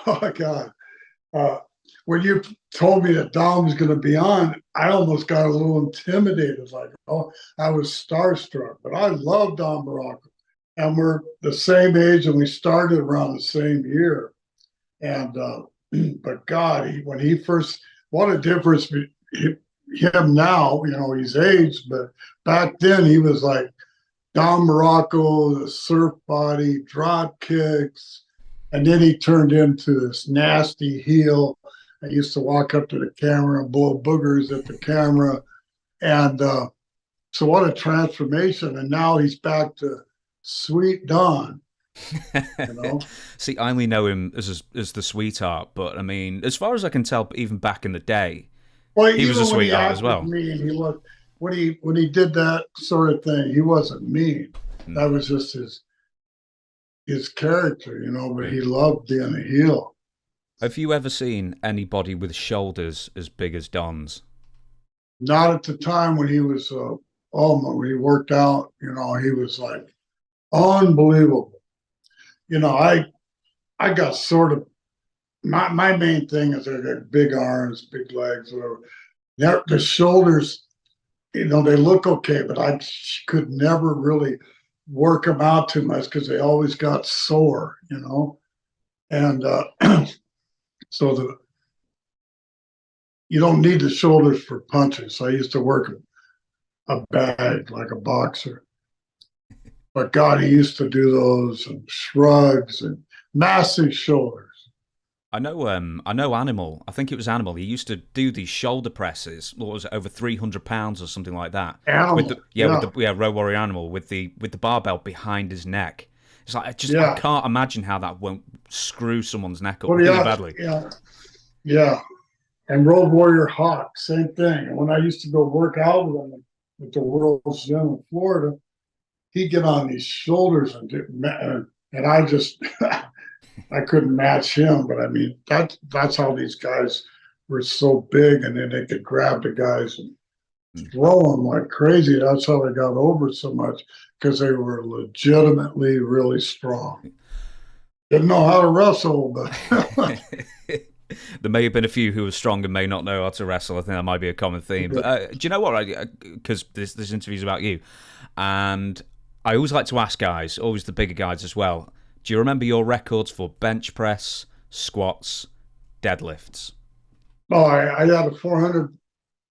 Oh God. Uh, when you told me that Dom was going to be on, I almost got a little intimidated. Like, oh, I was starstruck. But I love Dom Muraco, and we're the same age, and we started around the same year. And but God, when he first, what a difference him now. He's aged, but back then he was like Don Morocco, the surf body, drop kicks, and then he turned into this nasty heel. I used to walk up to the camera and blow boogers at the camera. And so what a transformation. And now he's back to sweet Don, you know? See, I only know him as the sweetheart, but I mean, as far as I can tell, even back in the day, Well, he was a even when he sweetheart as acted well. mean, he was when he did that sort of thing, he wasn't mean. Mm, That was just his character, but mm. he loved being a heel. Have you ever seen anybody with shoulders as big as Don's? Not at the time when he was when he worked out, he was like unbelievable. I got sort of my main thing is I got big arms, big legs, whatever. The shoulders, they look okay, but I could never really work them out too much because they always got sore. And so you don't need the shoulders for punches. So I used to work a bag like a boxer. But God, he used to do those and shrugs and massive shoulders. I know Animal. I think it was Animal. He used to do these shoulder presses. What was it, over 300 pounds or something like that? With Animal, the yeah, Road Warrior Animal with the barbell behind his neck. It's like I yeah. can't imagine how that won't screw someone's neck up Well, really yeah, badly. yeah, yeah. And Road Warrior Hawk, same thing. And when I used to go work out with him at the World's Gym in Florida, he'd get on these shoulders and I just I couldn't match him. But I mean that's how these guys were so big, and then they could grab the guys and Mm. throw them like crazy. That's how they got over so much because they were legitimately really strong. Didn't know how to wrestle, but There may have been a few who were strong and may not know how to wrestle. I think that might be a common theme. But do you know what? Because this interview is about you, and I always like to ask guys, always the bigger guys as well. Do you remember your records for bench press, squats, deadlifts? oh, I had a 400.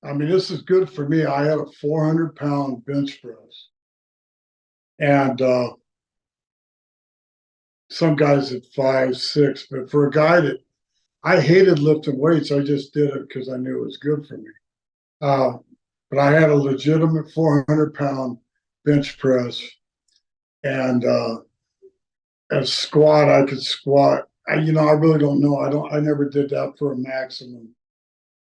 I mean, this is good for me. I had a 400-pound bench press, and some guys at 5, 6. But for a guy that I hated lifting weights, I just did it because I knew it was good for me. Uh, but I had a legitimate 400-pound bench press, and a squat I could squat. I really don't know. I never did that for a maximum.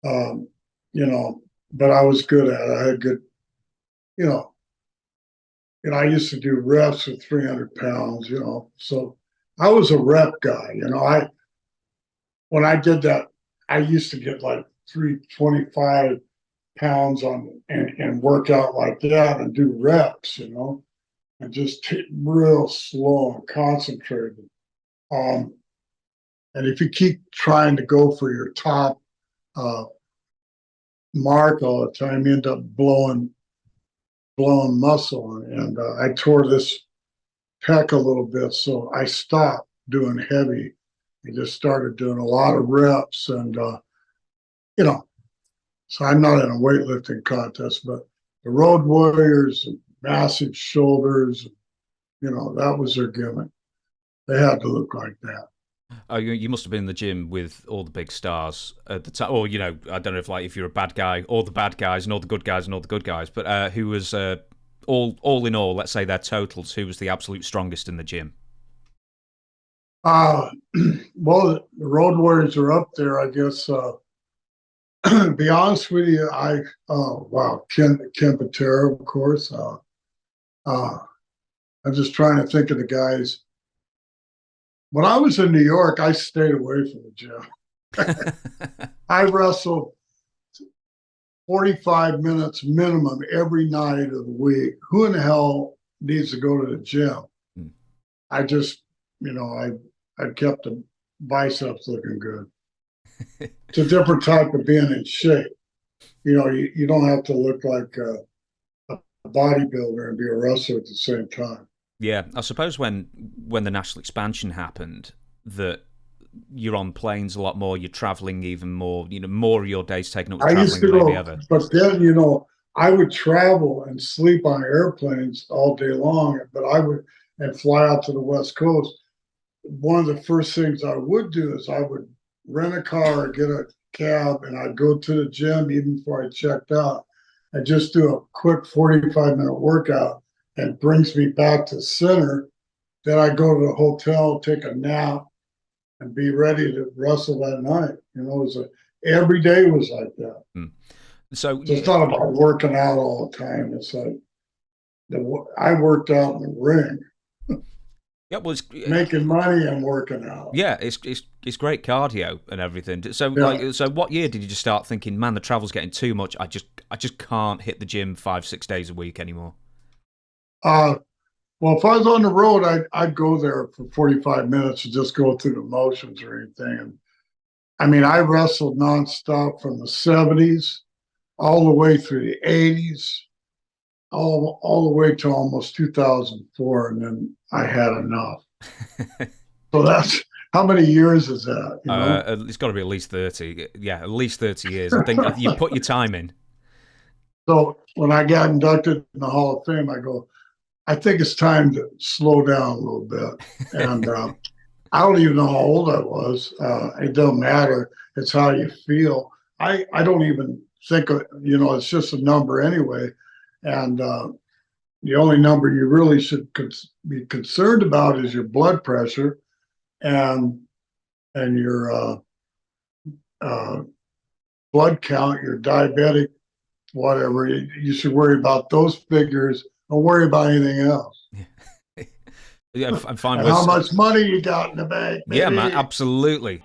Um, you know, but I was good at it. I had good, you know, I used to do reps with 300 pounds. So I was a rep guy. When I did that, I used to get like 325 pounds on and work out like that and do reps. And just real slow and concentrated. Um, and if you keep trying to go for your top uh, mark all the time, you end up blowing muscle. And I tore this pec a little bit, so I stopped doing heavy. I just started doing a lot of reps, and you know, so I'm not in a weightlifting contest, but the Road Warriors, massive shoulders, that was their gimmick. They had to look like that. Oh, you must have been in the gym with all the big stars at the time. Or, I don't know if you're a bad guy, all the bad guys and all the good guys and all the good guys, but who was, all in all, let's say their totals, who was the absolute strongest in the gym? Uh, well, the Road Warriors are up there, I guess. To be honest with you, wow, Ken Patera, of course. Uh, I'm just trying to think of the guys. When I was in New York, I stayed away from the gym. I wrestled 45 minutes minimum every night of the week. Who in the hell needs to go to the gym? Hmm. I just, I kept biceps looking good. It's a different type of being in shape. You don't have to look like a bodybuilder and be a wrestler at the same time. Yeah, I suppose when the national expansion happened, that you're on planes a lot more, you're traveling even more, more of your days taken up with I used traveling to than maybe go, ever. but then, I would travel and sleep on airplanes all day long, but and fly out to the West Coast. One of the first things I would do is I would rent a car or get a cab, and I'd go to the gym even before I checked out and just do a quick 45-minute workout, and brings me back to center. Then I go to the hotel, take a nap, and be ready to wrestle that night. Every day was like that. So it's not about working out all the time. It's like I worked out in the ring. Yeah, well, making money and working out. Yeah, it's great cardio and everything. So so what year did you just start thinking, man, the travel's getting too much? I just can't hit the gym 5-6 days a week anymore. Well, if I was on the road, I'd go there for 45 minutes and just go through the motions or anything. And I mean, I wrestled nonstop from the 70s all the way through the 80s, all the way to almost 2004, and then I had enough. So that's how many years is that? It's got to be at least 30. Yeah, at least 30 years. I think you put your time in. So when I got inducted in the Hall of Fame, I go, I think it's time to slow down a little bit. And I don't even know how old I was. It doesn't matter. It's how you feel. I don't even think, it's just a number anyway. And the only number you really should be concerned about is your blood pressure and your blood count, your diabetic, whatever. You should worry about those figures. Don't worry about anything else. Yeah, I'm fine and with how much money you got in the bank. Baby. Yeah, man, absolutely.